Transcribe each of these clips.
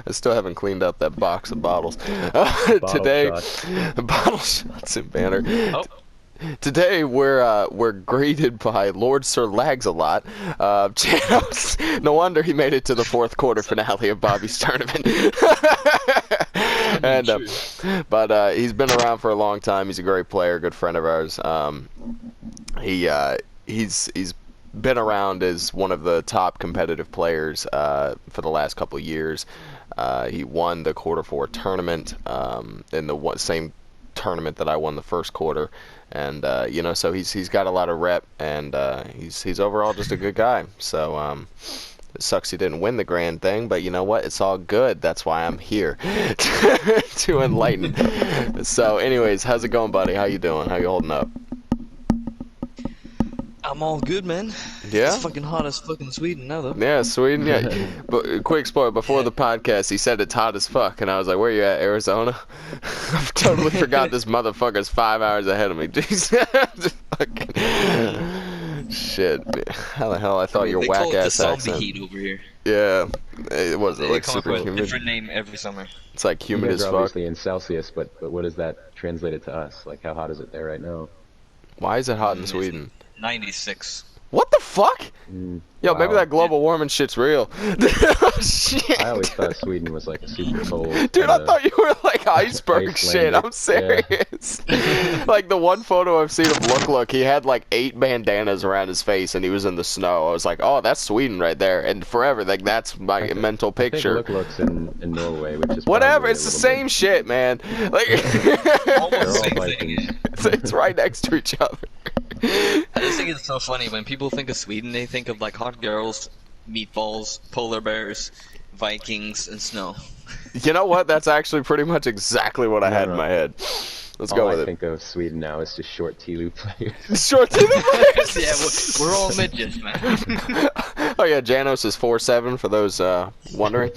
I still haven't cleaned up that box of bottles. Today, Bodyshots and Banter. Oh. Today we're greeted by Lord Sir Lags-a-Lot. Janos. No wonder he made it to the fourth quarter finale of Bobby's tournament. And but he's been around for a long time. He's a great player, good friend of ours. He's been around as one of the top competitive players for the last couple of years. He won the quarter four tournament in the same tournament that I won the first quarter, and you know, so he's got a lot of rep, and he's overall just a good guy. So it sucks he didn't win the grand thing, but you know what? It's all good. That's why I'm here to enlighten. So, anyways, how's it going, buddy? How you doing? How you holding up? I'm all good, man. Yeah? It's fucking hot as fucking Sweden now, though. Yeah, Sweden, yeah. But quick spoiler, before the podcast, he said it's hot as fuck, and I was like, where you at, Arizona? I totally forgot this motherfucker's 5 hours ahead of me. Shit. How the hell I thought your whack-ass accent. They call it the zombie heat over here. Yeah. It was like super humid. Different name every summer. It's like humid as fuck. Obviously in Celsius, but what does that translate to us? Like, how hot is it there right now? Why is it hot in Sweden? 96. What the fuck? Yo, Wow. maybe that global warming shit's real. Shit. I always thought Sweden was like a super cold. Dude, I thought you were like iceberg shit. I'm serious. Like the one photo I've seen of Look, he had like 8 bandanas around his face and he was in the snow. I was like, oh, that's Sweden right there. And forever, like that's my mental picture. I think looks in Norway, which is whatever. It's the same shit, man. Like Almost same thing. It's right next to each other. I just think it's so funny when people think of Sweden, they think of like hot girls, meatballs, polar bears, Vikings, and snow. You know what? That's actually pretty much exactly what I had in my head. Let's go with it. I think of Sweden now is just short T-Lu players. Short T-Lu players? Yeah, we're all midgets, man. Oh yeah, Janos is 4'7" for those wondering.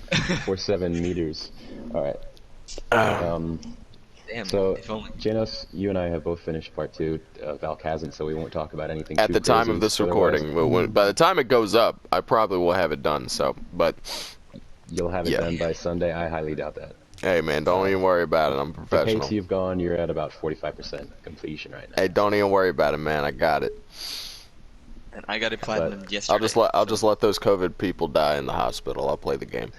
4'7" meters. All right. Damn, so, Janos, you and I have both finished part 2 of Valk hasn't, so we won't talk about anything at too the time crazy. of this recording. By the time it goes up, I probably will have it done. So, but you'll have it done by Sunday. I highly doubt that. Hey man, don't even worry about it. I'm professional. The pace you've gone, you're at about 45% completion right now. Hey, don't even worry about it, man. I got it. And I got it platinum yesterday. I'll just let those COVID people die in the hospital. I'll play the game.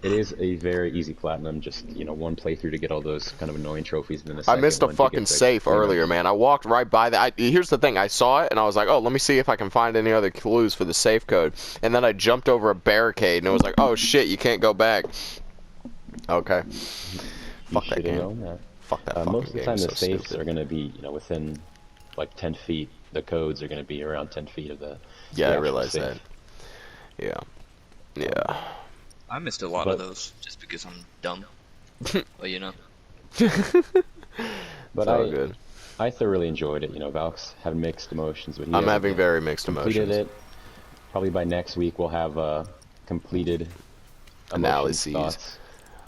It is a very easy platinum, just, you know, one playthrough to get all those kind of annoying trophies. And then I missed a fucking safe earlier, man. I walked right by that. Here's the thing. I saw it, and I was like, oh, let me see if I can find any other clues for the safe code. And then I jumped over a barricade, and it was like, oh, shit, you can't go back. Okay. Fuck that game. Fuck that fucking game. Most of the time, the safes stupid. are going to be, you know, within, like, 10 feet. The codes are going to be around 10 feet of the... Yeah, I realize that. Yeah. Yeah. I missed a lot of those just because I'm dumb. But you know. But good. I thoroughly enjoyed it. You know, Valk's have mixed emotions. But I'm having very mixed emotions. Completed it. Probably by next week we'll have completed analyses. Thoughts.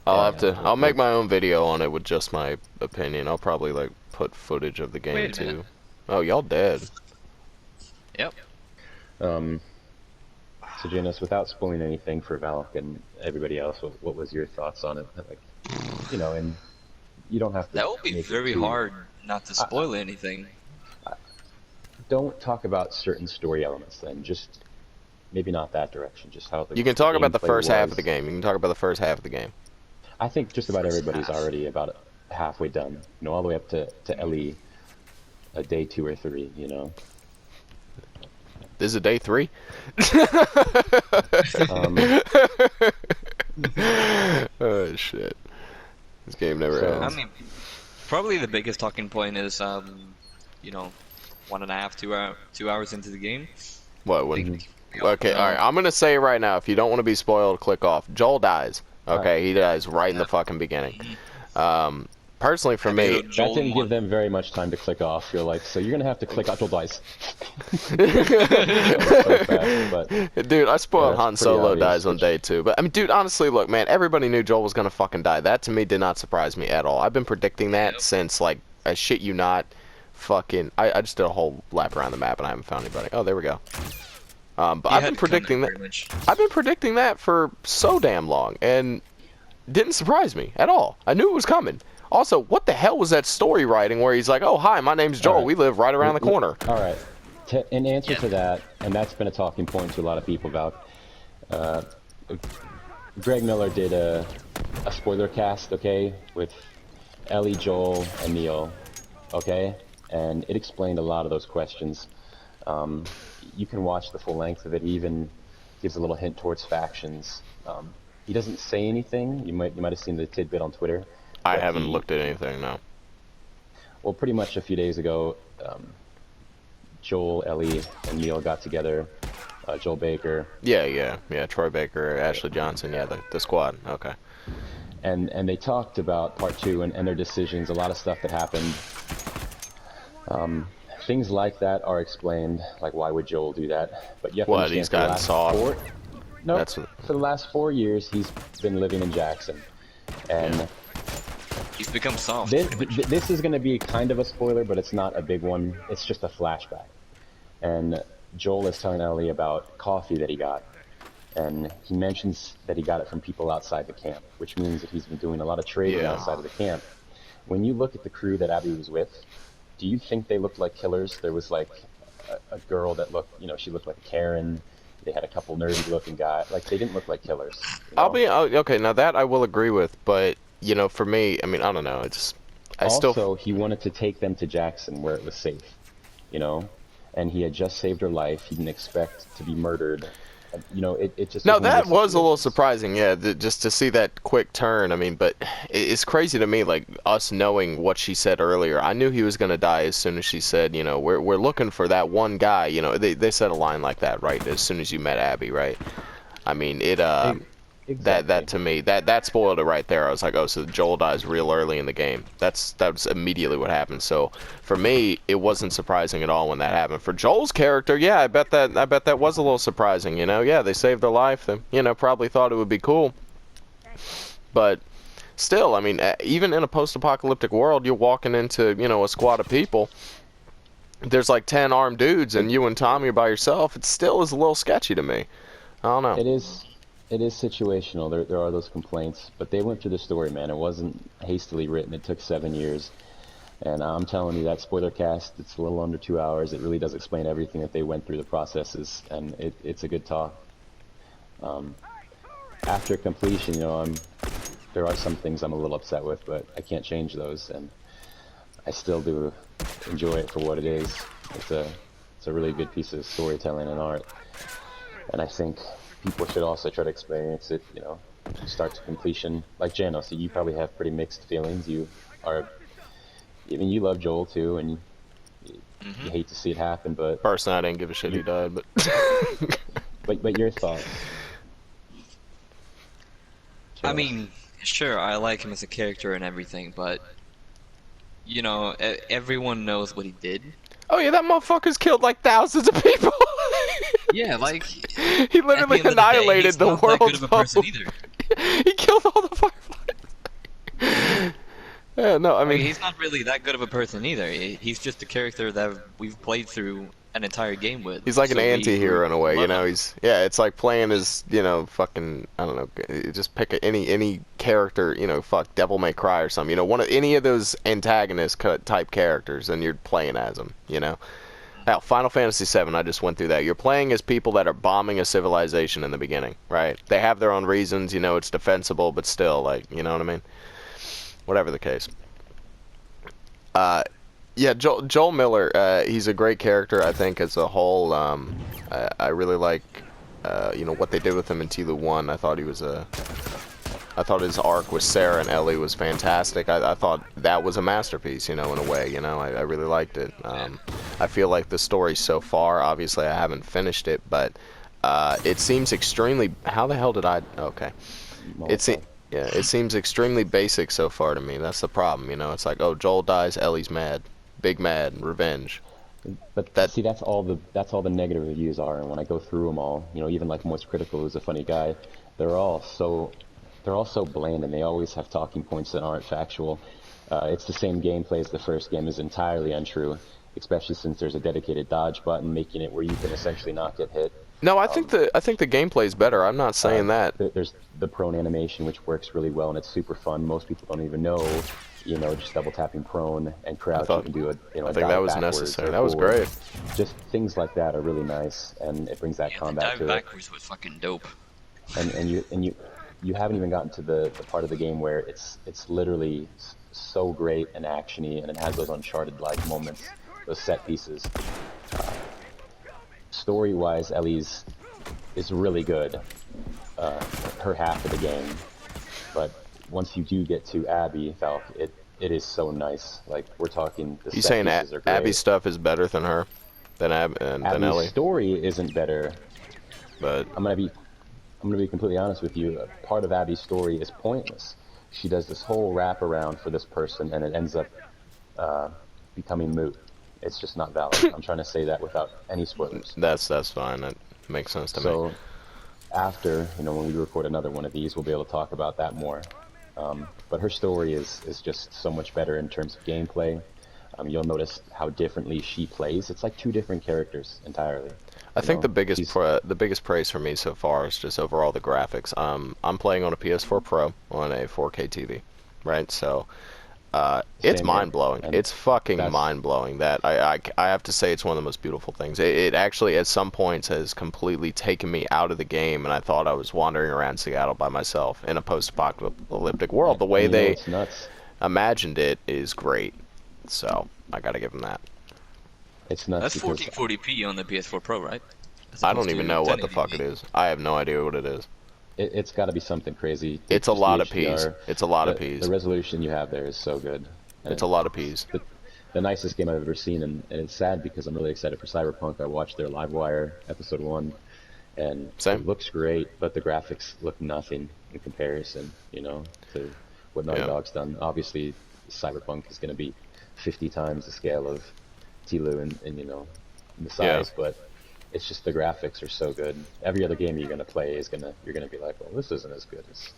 I'll make my own video on it with just my opinion. I'll probably like put footage of the game too. Oh, y'all dead. Yep. So Janos, without spoiling anything for Valk and everybody else, what was your thoughts on it? Like, you know, and you don't have to. That would be very hard not to spoil anything. Don't talk about certain story elements then. Just maybe not that direction. Just how you can talk about the first half of the game. You can talk about the first half of the game. I think just about everybody's already about halfway done. You know, all the way up to Ellie, a day 2 or 3. You know. This is day 3? Oh shit. This game never ends. I mean, probably the biggest talking point is, you know, 1.5, 2 hours into the game. What? Okay, alright, I'm gonna say right now, if you don't want to be spoiled, click off. Joel dies. Okay, he dies right in the fucking beginning. Personally, for me, that didn't give them very much time to click off. You're like, so you're gonna have to click out Joel dies. Dude, I spoiled Han Solo dies on day 2. But I mean, dude, honestly, look, man, everybody knew Joel was gonna fucking die. That to me did not surprise me at all. I've been predicting that since, like, I shit you not, fucking. I just did a whole lap around the map and I haven't found anybody. Oh, there we go. But He I've had been to come there predicting that. pretty much. I've been predicting that for so damn long, and didn't surprise me at all. I knew it was coming. Also, what the hell was that story writing where he's like, "Oh, hi, my name's Joel. All right. We live right around the corner." All right. In answer Yeah. to that, and that's been a talking point to a lot of people about. Greg Miller did a spoiler cast, okay, with Ellie, Joel, and Neil, okay, and it explained a lot of those questions. You can watch the full length of it. He even gives a little hint towards factions. He doesn't say anything. You might have seen the tidbit on Twitter. I but haven't looked at anything. No. Well, pretty much a few days ago, Joel, Ellie, and Neil got together. Joel Baker. Yeah. Troy Baker, Ashley Johnson. Yeah, the squad. Okay. And they talked about part 2 and their decisions, a lot of stuff that happened. Things like that are explained, like why would Joel do that? But you have to What, understand he's gotten soft? No, That's what... for the last 4 years he's been living in Jackson, and He's become soft. this is going to be kind of a spoiler, but it's not a big one. It's just a flashback, and Joel is telling Ellie about coffee that he got, and he mentions that he got it from people outside the camp, which means that he's been doing a lot of trading outside of the camp. When you look at the crew that Abby was with, do you think they looked like killers? There was like a girl that looked, she looked like Karen. They had a couple nerdy-looking guys. Like, they didn't look like killers. Okay, now that I will agree with, but, for me, I mean, I don't know, Also, he wanted to take them to Jackson where it was safe, and he had just saved her life. He didn't expect to be murdered. It just... No, that was a little surprising, yeah, just to see that quick turn. I mean, but it's crazy to me, like, us knowing what she said earlier. I knew he was going to die as soon as she said, we're looking for that one guy. They said a line like that, right, as soon as you met Abby, right? I mean, Exactly. that to me, that spoiled it right there. I was like, oh, so Joel dies real early in the game. That's immediately what happened. So for me, it wasn't surprising at all when that happened. For Joel's character, yeah, I bet that was a little surprising. Yeah, they saved their life. They, probably thought it would be cool. But still, I mean, even in a post-apocalyptic world, you're walking into a squad of people. There's like 10 armed dudes, and you and Tommy are by yourself. It still is a little sketchy to me. I don't know. It is situational. There are those complaints, but they went through the story, man. It wasn't hastily written. It took 7 years, and I'm telling you, that spoiler cast, it's a little under 2 hours. It really does explain everything that they went through, the processes, and it's a good talk. After completion, there are some things I'm a little upset with, but I can't change those, and I still do enjoy it for what it is. It's a really good piece of storytelling and art, and I think people should also try to experience it, start to completion. Like Janos, you probably have pretty mixed feelings. You love Joel too, and you hate to see it happen, but... Personally, I didn't give a shit he died, but... but your thoughts? I mean, sure, I like him as a character and everything, but, everyone knows what he did. Oh yeah, that motherfucker's killed like thousands of people. Yeah, like... He literally annihilated the world's person either. He killed all the fireflies. Yeah, no, I mean... he's not really that good of a person either. He's just a character that we've played through an entire game with. He's like an anti-hero in a way, it's like playing as, fucking, I don't know, just pick any character, fuck Devil May Cry or something, one of any of those antagonist type characters, and you're playing as them, Now, Final Fantasy VII, I just went through that. You're playing as people that are bombing a civilization in the beginning, right? They have their own reasons, it's defensible, but still, like, you know what I mean? Whatever the case. Yeah, Joel Miller, he's a great character, I think, as a whole. I really like, what they did with him in TLU 1. I thought I thought his arc with Sarah and Ellie was fantastic. I thought that was a masterpiece, in a way, I really liked it. I feel like the story so far, obviously I haven't finished it, but it seems extremely... How the hell did I... Okay. It seems extremely basic so far to me. That's the problem, It's like, oh, Joel dies, Ellie's mad. Big mad, revenge. But see, that's all the negative reviews are, and when I go through them all, even like Moist Critical, who's a funny guy, they're all so bland, and they always have talking points that aren't factual. It's the same gameplay as the first game is entirely untrue, especially since there's a dedicated dodge button, making it where you can essentially not get hit. No, I think the gameplay's better. I'm not saying that. There's the prone animation, which works really well, and it's super fun. Most people don't even know, just double tapping prone and crouch, you can do a, I think that was necessary. That was great. Just things like that are really nice, and it brings that combat to it. The dive backwards was fucking dope. And you haven't even gotten to the part of the game where it's literally so great and actiony, and it has those Uncharted-like moments, those set pieces. Story-wise, Ellie's is really good, her half of the game, but once you do get to Abby, Falk, it is so nice. Like, we're talking, the You set saying pieces are great. Abby's stuff is better than her, than Abby's Ellie? story isn't better, but I'm gonna be completely honest with you. Part of Abby's story is pointless. She does this whole wraparound for this person, and it ends up becoming moot. It's just not valid. I'm trying to say that without any spoilers. That's fine. That makes sense to me. So after, when we record another one of these, we'll be able to talk about that more. But her story is just so much better in terms of gameplay. You'll notice how differently she plays. It's like two different characters entirely. I think the biggest praise for me so far is just overall the graphics. I'm playing on a PS4 Pro on a 4K TV, right? So it's mind-blowing. It's fucking mind-blowing. That I have to say it's one of the most beautiful things. It actually at some points has completely taken me out of the game, and I thought I was wandering around Seattle by myself in a post-apocalyptic world. The way they imagined it is great. So I gotta give them that. It's nuts. That's 1440p on the PS4 Pro, right? I don't even know what the fuck it is. I have no idea what it is. It's got to be something crazy. It's a lot of P's. It's a lot of P's. The resolution you have there is so good. It's a lot of P's. The nicest game I've ever seen, and it's sad because I'm really excited for Cyberpunk. I watched their Livewire episode 1, and it looks great, but the graphics look nothing in comparison, to what Naughty Dog's done. Obviously, Cyberpunk is going to be 50 times the scale of TLU and the size, but it's just the graphics are so good. Every other game you're gonna play you're gonna be like, well, this isn't as good as.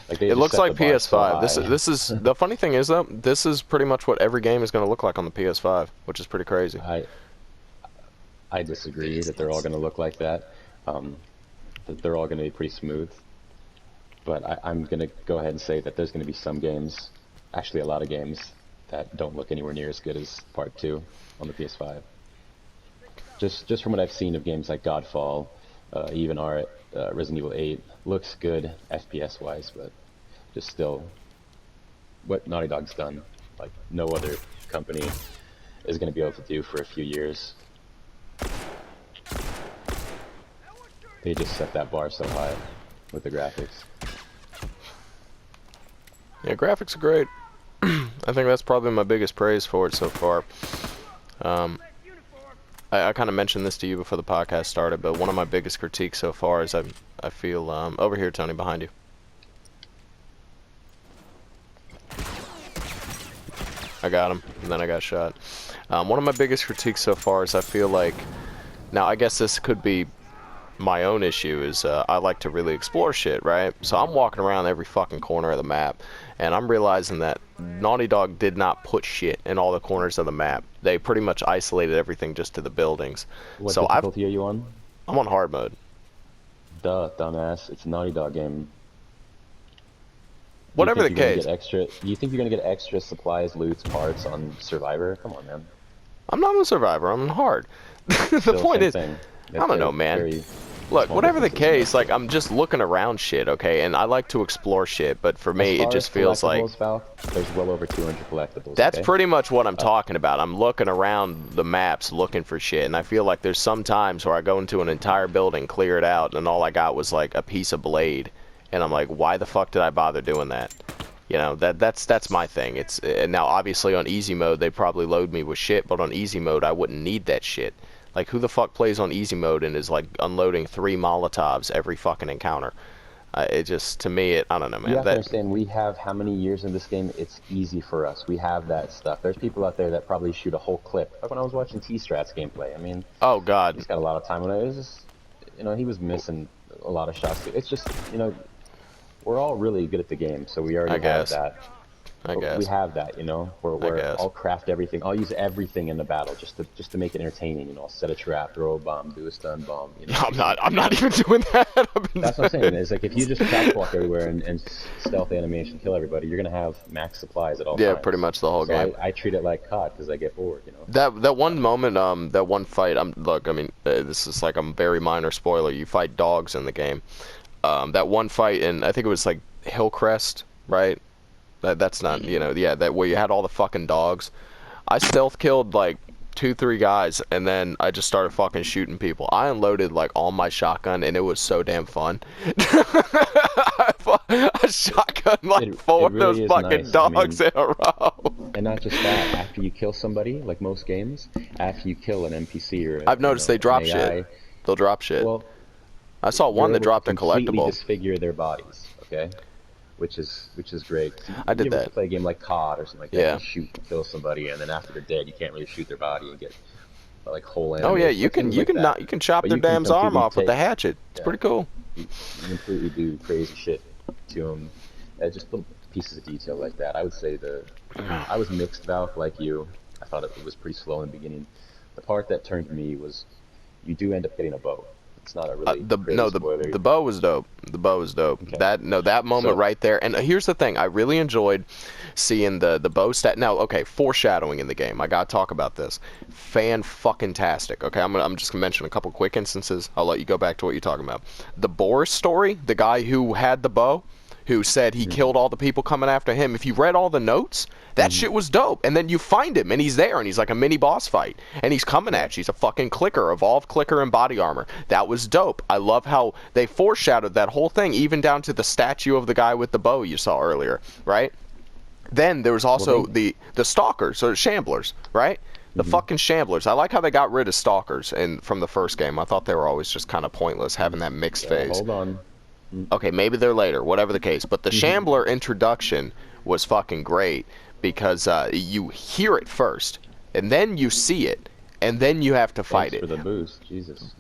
Like it looks like PS5. This is the funny thing is though, this is pretty much what every game is gonna look like on the PS5, which is pretty crazy. I disagree that they're all gonna look like that. That they're all gonna be pretty smooth. But I'm gonna go ahead and say that there's gonna be some games, actually a lot of games, that don't look anywhere near as good as Part 2 on the PS5. Just from what I've seen of games like Godfall, even Resident Evil 8, looks good FPS wise, but just still, what Naughty Dog's done, like no other company is going to be able to do for a few years. They just set that bar so high with the graphics. Yeah, graphics are great. I think that's probably my biggest praise for it so far. I kind of mentioned this to you before the podcast started, but one of my biggest critiques so far is I feel over here, Tony, behind you. I got him, and then I got shot. One of my biggest critiques so far is I feel like, now I guess this could be my own issue, is I like to really explore shit, right? So I'm walking around every fucking corner of the map, and I'm realizing that Naughty Dog did not put shit in all the corners of the map. They pretty much isolated everything just to the buildings. What difficulty are you on? I'm on hard mode. Duh, dumbass. It's a Naughty Dog game. Whatever the case. Do you think you're gonna get extra supplies, loot, parts on Survivor? Come on, man. I'm not on Survivor. I'm on hard. The point is, I don't know, man. Look, whatever the case, like, I'm just looking around shit, okay? And I like to explore shit, but for me, it just feels like... There's well over 200 collectibles. That's pretty much what I'm talking about. I'm looking around the maps looking for shit, and I feel like there's some times where I go into an entire building, clear it out, and all I got was, like, a piece of blade. And I'm like, why the fuck did I bother doing that? That's my thing. It's now, obviously, on easy mode, they probably load me with shit, but on easy mode, I wouldn't need that shit. Like, who the fuck plays on easy mode and is, like, unloading 3 Molotovs every fucking encounter? It just, to me, I don't know, man. You have to understand, we have how many years in this game, it's easy for us. We have that stuff. There's people out there that probably shoot a whole clip. Like when I was watching T-Strat's gameplay, I mean... Oh, God. He's got a lot of time on it. It was just, he was missing a lot of shots. It's just, we're all really good at the game, so we already have that. I But guess. we have that, where guess. I'll craft everything. I'll use everything in the battle just to make it entertaining. I'll set a trap, throw a bomb, do a stun bomb. I'm not even doing that. That's what I'm saying. It's like if you just crouch walk everywhere and stealth animation kill everybody, you're gonna have max supplies at all Yeah, times. pretty much the whole So game. I treat it like COD because I get bored. That one moment, that one fight. Look, I mean, this is like a very minor spoiler. You fight dogs in the game. That one fight, and I think it was like Hillcrest, right? That's not, yeah, that where you had all the fucking dogs. I stealth killed like 2-3 guys, and then I just started fucking shooting people. I unloaded like all my shotgun, and it was so damn fun. I shotgun like four it really of those is fucking nice. dogs in a row. And not just that, after you kill somebody, like most games, after you kill an NPC or I've noticed they drop an AI, shit. They'll drop shit. Well, I saw one that you're able dropped to a completely collectible. disfigure their bodies, okay? Which is great. I did you ever that. play a game like COD or something like that, Yeah. you shoot and kill somebody, and then after they're dead, you can't really shoot their body and get like whole Oh animals. yeah, like things like that. you can chop But their you can damn's arm completely off with the take- hatchet. It's yeah. pretty cool. You completely do crazy shit to them. Just little pieces of detail like that. I would say I was mixed Valk like you. I thought it was pretty slow in the beginning. The part that turned me was you do end up getting a bow. It's not a really crazy spoiler. The bow was dope. The bow was dope. Okay. That moment So- right there. And here's the thing, I really enjoyed seeing the bow stat. Now, okay, foreshadowing in the game. I gotta talk about this. Fan-fucking-tastic. Okay, I'm just gonna mention a couple quick instances. I'll let you go back to what you're talking about. The Boris story, the guy who had the bow, who said he killed all the people coming after him. If you read all the notes, that shit was dope. And then you find him, and he's there, and he's like a mini boss fight. And he's coming at you. He's a fucking clicker, evolved clicker in body armor. That was dope. I love how they foreshadowed that whole thing, even down to the statue of the guy with the bow you saw earlier, right? Then there was also the stalkers, or shamblers, right? The fucking shamblers. I like how they got rid of stalkers from the first game. I thought they were always just kind of pointless, having that mixed phase. Hold on. Okay, maybe they're later, whatever the case. But the Shambler introduction was fucking great because you hear it first, and then you see it, and then you have to fight Thanks it. for the boost, Jesus.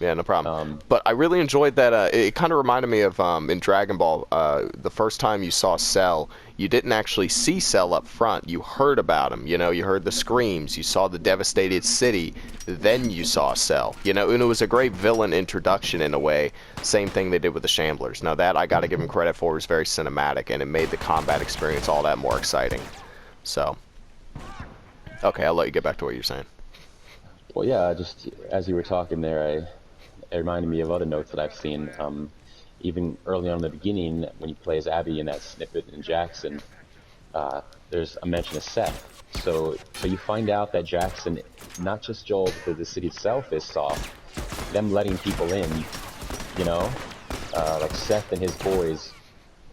Yeah, no problem. But I really enjoyed that. It kind of reminded me of in Dragon Ball, the first time you saw Cell, you didn't actually see Cell up front. You heard about him. You heard the screams. You saw the devastated city. Then you saw Cell. And it was a great villain introduction in a way. Same thing they did with the Shamblers. Now that I got to give him credit for, was very cinematic, and it made the combat experience all that more exciting. So, okay, I'll let you get back to what you're saying. Well, yeah, just as you were talking there, it reminded me of other notes that I've seen. Even early on in the beginning, when you play as Abby in that snippet in Jackson, there's a mention of Seth. So you find out that Jackson, not just Joel, but the city itself is soft. Them letting people in, like Seth and his boys.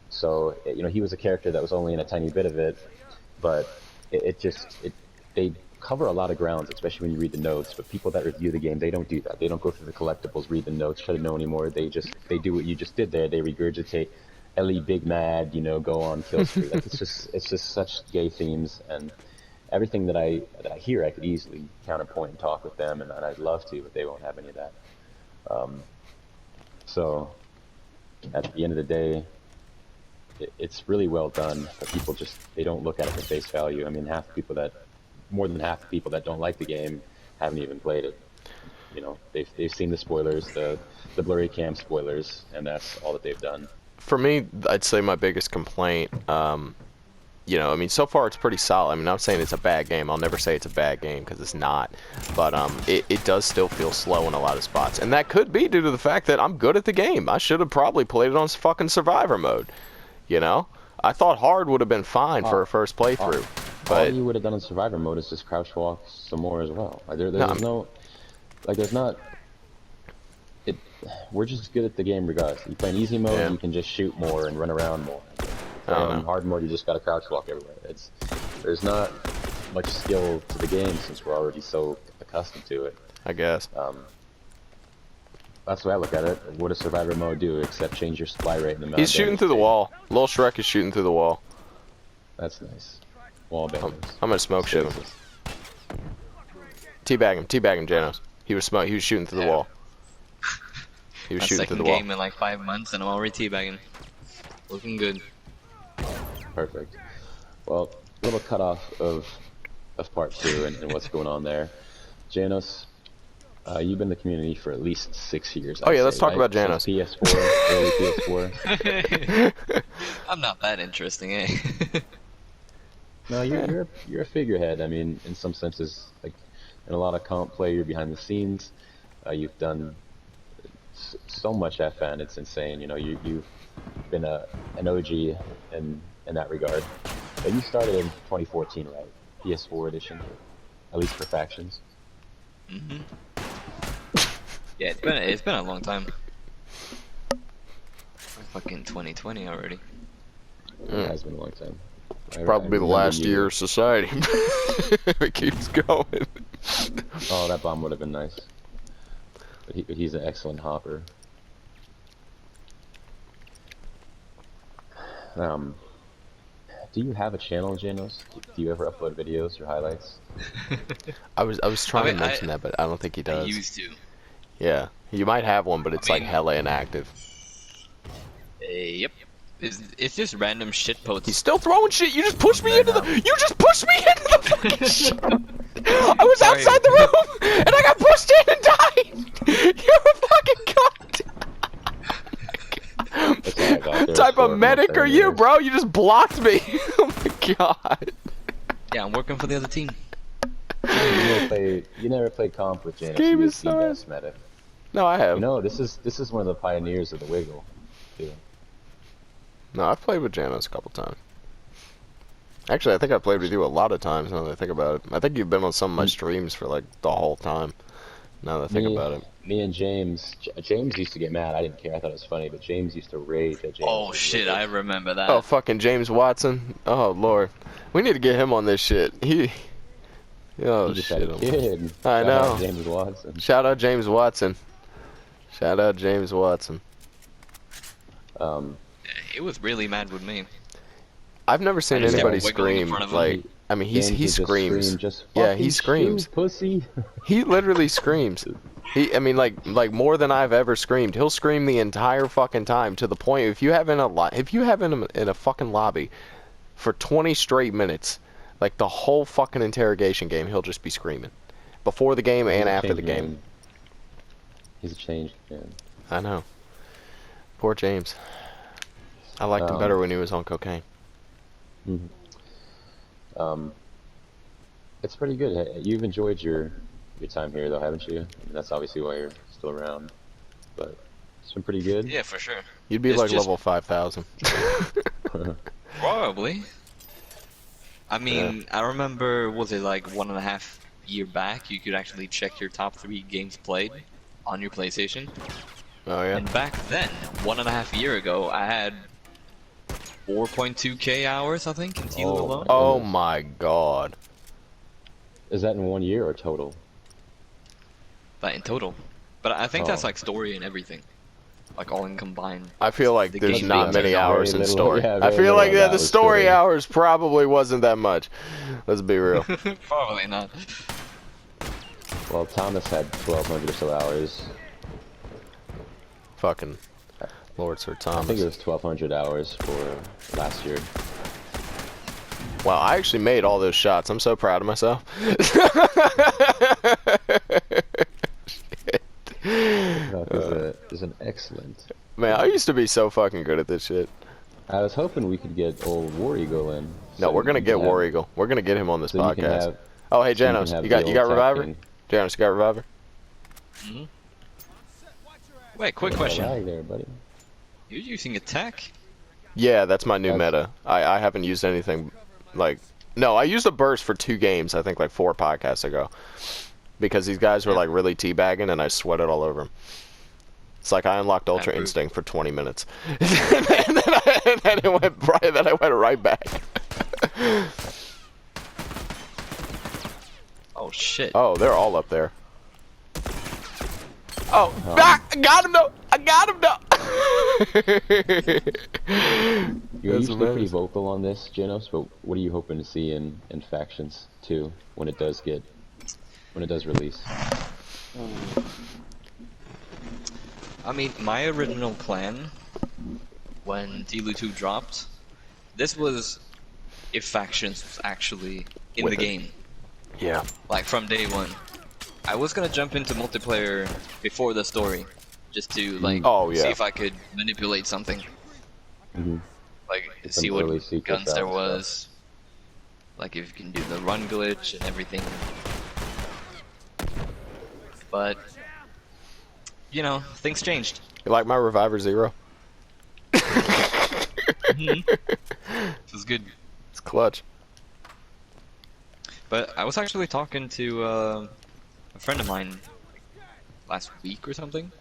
So he was a character that was only in a tiny bit of it, but they cover a lot of grounds, especially when you read the notes. But people that review the game, they don't do that. They don't go through the collectibles, read the notes, try to know anymore. They do what you just did there. They regurgitate Ellie Big Mad, go on kill spree. Like it's just such gay themes, and everything that I hear, I could easily counterpoint and talk with them, and I'd love to, but they won't have any of that. So at the end of the day, it's really well done, but people they don't look at it for face value. I mean, more than half the people that don't like the game haven't even played it. They've seen the spoilers, the blurry cam spoilers, and that's all that they've done. For me, I'd say my biggest complaint, so far it's pretty solid. I mean, I'm saying it's a bad game. I'll never say it's a bad game because it's not. But it does still feel slow in a lot of spots. And that could be due to the fact that I'm good at the game. I should have probably played it on fucking Survivor mode. I thought hard would have been fine for a first playthrough. All But you would have done in Survivor mode is just crouch walk some more as well. Like, we're just good at the game regardless. You play in easy mode, Yeah. you can just shoot more and run around more. I don't In know. hard mode, you just gotta crouch walk everywhere. There's not much skill to the game since we're already so accustomed to it. I guess. That's the way I look at it. What does Survivor mode do except change your supply rate in the amount He's of shooting damage through the taken? wall. Lil Shrek is shooting through the wall. That's nice. Wall bangers. I'm gonna smoke shit him. Teabag him, Janos. He was shooting through the wall. He was My shooting through second the wall. game in like 5 months, and I'm already teabagging. Looking good. Perfect. Well, a little cutoff of part 2 and what's going on there. Janos, you've been in the community for at least 6 years. Oh I'd yeah, let's say, talk right? about Janos. Since PS4, early PS4. I'm not that interesting, eh? No, you're a figurehead. I mean, in some senses, like in a lot of comp play, you're behind the scenes. You've done so much FN, it's insane. You know, you've been an OG in that regard. But you started in 2014, right? PS4 edition, at least for factions. Hmm. Yeah, it's been a long time. Fucking 2020 already. It has been a long time. Probably the remember last you- year of society. It keeps going. Oh, that bomb would have been nice. But he's an excellent hopper. Do you have a channel, Janos? Do you ever upload videos or highlights? I was trying mean, to mention that, but I don't think he I does. used to. Yeah, you might have one, but it's like mean- hella inactive. Yep. It's just random shit posts. He's still throwing shit. You just pushed me into the. You just pushed me into the fucking shit. I was Sorry. outside the room and I got pushed in and died. You're a fucking That's all I got god. there. Type of Four medic are you, centimeters. bro? You just blocked me. Oh my god. Yeah, I'm working for the other team. You never played comp with Janos. game You is was so- best medic. No, I have. You know, this is one of the pioneers of the wiggle, too. No, I've played with Janos a couple times. Actually, I think I've played with you a lot of times now that I think about it. I think you've been on some of my streams for like the whole time. Now that I think about it. Me and James used to get mad. I didn't care. I thought it was funny, but James used to rage at James. Oh shit, I remember that. Oh, fucking James Watson. Oh, Lord. We need to get him on this shit. Oh, He just had shit. a kid. I Shout know. out James Watson. Shout out James Watson. Shout out James Watson. It was really mad with me. I've never seen I just kept anybody wiggling in scream front of him. like. I mean, James he would just screams. scream, just Yeah, he "Fucking screams. shoot, pussy. He literally screams. I mean, like more than I've ever screamed. He'll scream the entire fucking time to the point if you have him in a fucking lobby for 20 straight minutes, like the whole fucking interrogation game, he'll just be screaming before the game and He's a after the changed game. man. He's a changed man. I know. Poor James. I liked him better when he was on cocaine. Mhm. It's pretty good. You've enjoyed your time here, though, haven't you? I mean, that's obviously why you're still around. But it's been pretty good. Yeah, for sure. You'd be It's like just- level 5,000. Probably. I mean, I remember, was it like 1.5 year back, you could actually check your top 3 games played on your PlayStation. Oh yeah. And back then, 1.5 year ago, I had 4.2k hours, I think, in Tilo Oh, alone. Oh my god. Is that in 1 year or total? But in total. But I think that's Oh. like story and everything. Like all in combined. I feel like The there's game not beats many are hours very in little- story. yeah, I very feel little like of the that was story story. hours probably wasn't that much. Let's be real. Probably not. Well, Thomas had 1,200 or so hours. Fucking Lord Sir I think Thomas. it was 1,200 hours for last year. Wow, I actually made all those shots. I'm so proud of myself. That is an excellent. Man, I used to be so fucking good at this shit. I was hoping we could get old War Eagle in. No, so we're gonna you get can War have- Eagle. We're gonna get him on this so you can podcast. have- Oh, hey so you can Janos, have you the got old Reviver? tag team. Janos, you got Reviver? Wait, quick Lag question. there, buddy. You're using attack? Yeah, that's my new That's- meta. I haven't used anything like. No, I used a burst for 2 games. I think like 4 podcasts ago, because these guys were like really teabagging, and I sweated all over them. It's like I unlocked Ultra Approve. Instinct for 20 minutes, and then it went right. Then I went right back. Oh shit. Oh, they're all up there. Oh, ah, I got him though. I got him though. You're That's usually pretty amazing. vocal on this, Janos, but what are you hoping to see in factions too when it does release? I mean, my original plan when Tilo 2 dropped, this was if factions was actually in With the it. game, Yeah. like from day one. I was gonna jump into multiplayer before the story, just to like Oh, yeah. see if I could manipulate something, Mm-hmm. like Get see some what early secrets guns there out and stuff. was, like if you can do the run glitch and everything. But you know, things changed. You like my Reviver Zero? It was good. It's clutch. But I was actually talking to a friend of mine last week or something,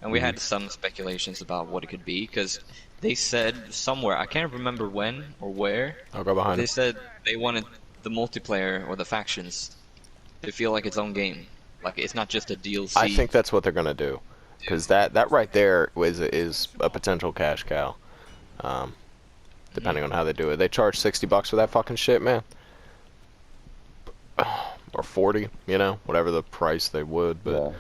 and we had some speculations about what it could be, because they said somewhere, I can't remember when or where, I'll go behind they him. said they wanted the multiplayer or the factions to feel like its own game. Like it's not just a DLC. I think that's what they're gonna do, because that right there is a potential cash cow. Depending on how they do it, they charge $60 for that fucking shit, man, or 40, you know, whatever the price they would. But Yeah.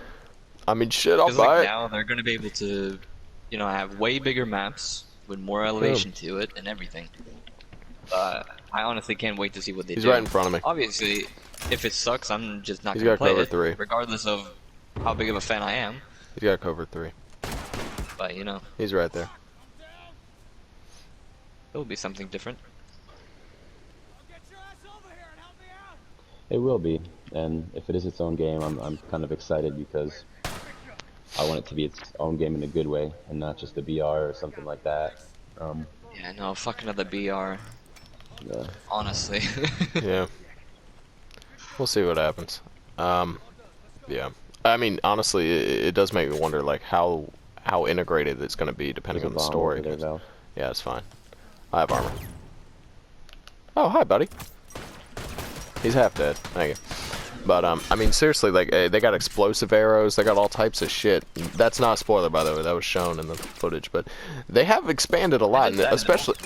I mean, shit, I'll Because buy like it. now they're going to be able to, you know, have way bigger maps with more elevation to it and everything. I honestly can't wait to see what they He's do. right in front of me. Obviously, if it sucks, I'm just not He's going to got play cover it, 3. regardless of how big of a fan I am. He's got cover 3. But you know, He's right there. it'll be something different. It will be, and if it is its own game, I'm kind of excited because I want it to be its own game in a good way, and not just a BR or something like that. Yeah, no, fuck another BR. Yeah. Honestly. Yeah. We'll see what happens. Yeah. I mean, honestly, it does make me wonder, like, how integrated it's going to be depending There's on a the bomb story. over there, Val. Yeah, it's fine. I have armor. Oh, hi, buddy. He's half dead. Thank you. But, I mean, seriously, like, they got explosive arrows. They got all types of shit. That's not a spoiler, by the way. That was shown in the footage. But they have expanded a lot, and especially...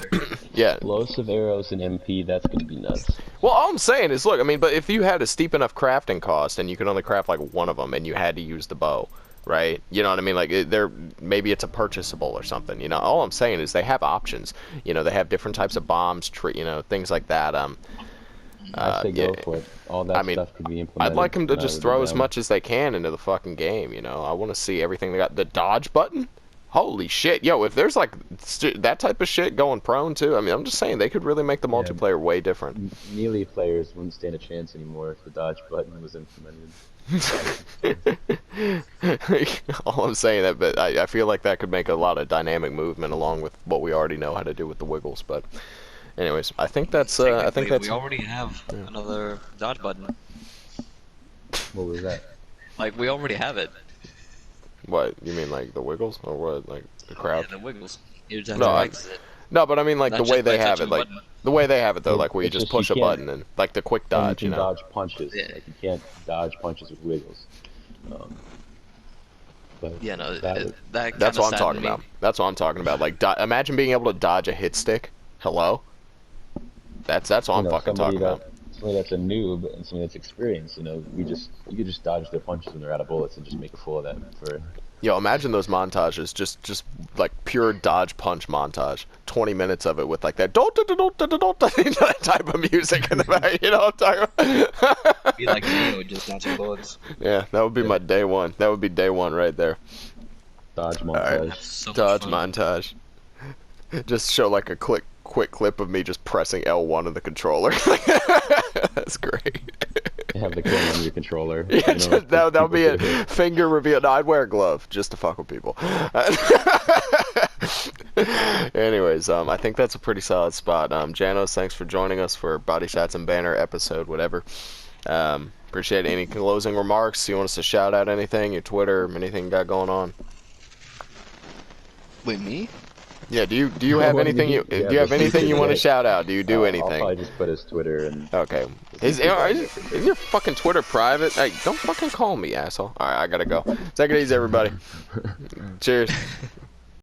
yeah. Explosive arrows and MP, that's gonna be nuts. Well, all I'm saying is, look, I mean, but if you had a steep enough crafting cost and you could only craft, like, one of them and you had to use the bow, right? You know what I mean? Like, maybe it's a purchasable or something, you know? All I'm saying is they have options. You know, they have different types of bombs, you know, things like that. I say go yeah. for it. All that I mean, stuff could be implemented. I'd like them to and I just would be throw as down. much as they can into the fucking game, you know? I want to see everything they got. The dodge button? Holy shit. Yo, if there's, like, that type of shit going prone, too, I mean, I'm just saying, they could really make the multiplayer way different. Melee players wouldn't stand a chance anymore if the dodge button was implemented. All I'm saying that, but I feel like that could make a lot of dynamic movement along with what we already know how to do with the wiggles. But, anyways, I think that's We already have another dodge button. What was that? Like, we already have it. what you mean, like the wiggles or what, like the crowd? Yeah, the wiggles. You just have No, to I- exit it. No, but I mean like Not the just way they by have touching it, the like button. the way they have it though, like where you It's just just push you a can't- button and like the quick And dodge, you you can know? dodge punches. Yeah. Like you can't dodge punches with wiggles. But Yeah, no, that that would- kind That's of what I'm talking about. That's what I'm talking about. Like, imagine being able to dodge a hit stick. Hello. That's what I'm fucking talking about. Somebody that's a noob and somebody that's experienced, you know, you could just dodge their punches when they're out of bullets and just make a fool of them for. Yo, imagine those montages, just like pure dodge punch montage. 20 minutes of it with like that that type of music in the back. You know what I'm talking about? be like Neo, just dodging bullets. Yeah, that would be my day one. That would be day one right there. Dodge right. montage. That's so much Dodge fun. montage. Just show like a quick clip of me just pressing L1 on the controller. That's great. You have the gun on your controller. Yeah, you know, that would be people it. Finger reveal. No, I'd wear a glove just to fuck with people. Anyways, I think that's a pretty solid spot. Janos, thanks for joining us for Bodyshots and Banter episode, whatever. Appreciate it. Any closing remarks? You want us to shout out anything? Your Twitter, anything you got going on? Wait, me? Yeah. Do you have anything you Yeah, do you have but anything you want to yeah. shout out? Do you do I'll anything? probably just put his Twitter and. Okay. Is your fucking Twitter private? Hey, don't fucking call me, asshole. Alright, I gotta go. Take it easy, everybody. Cheers.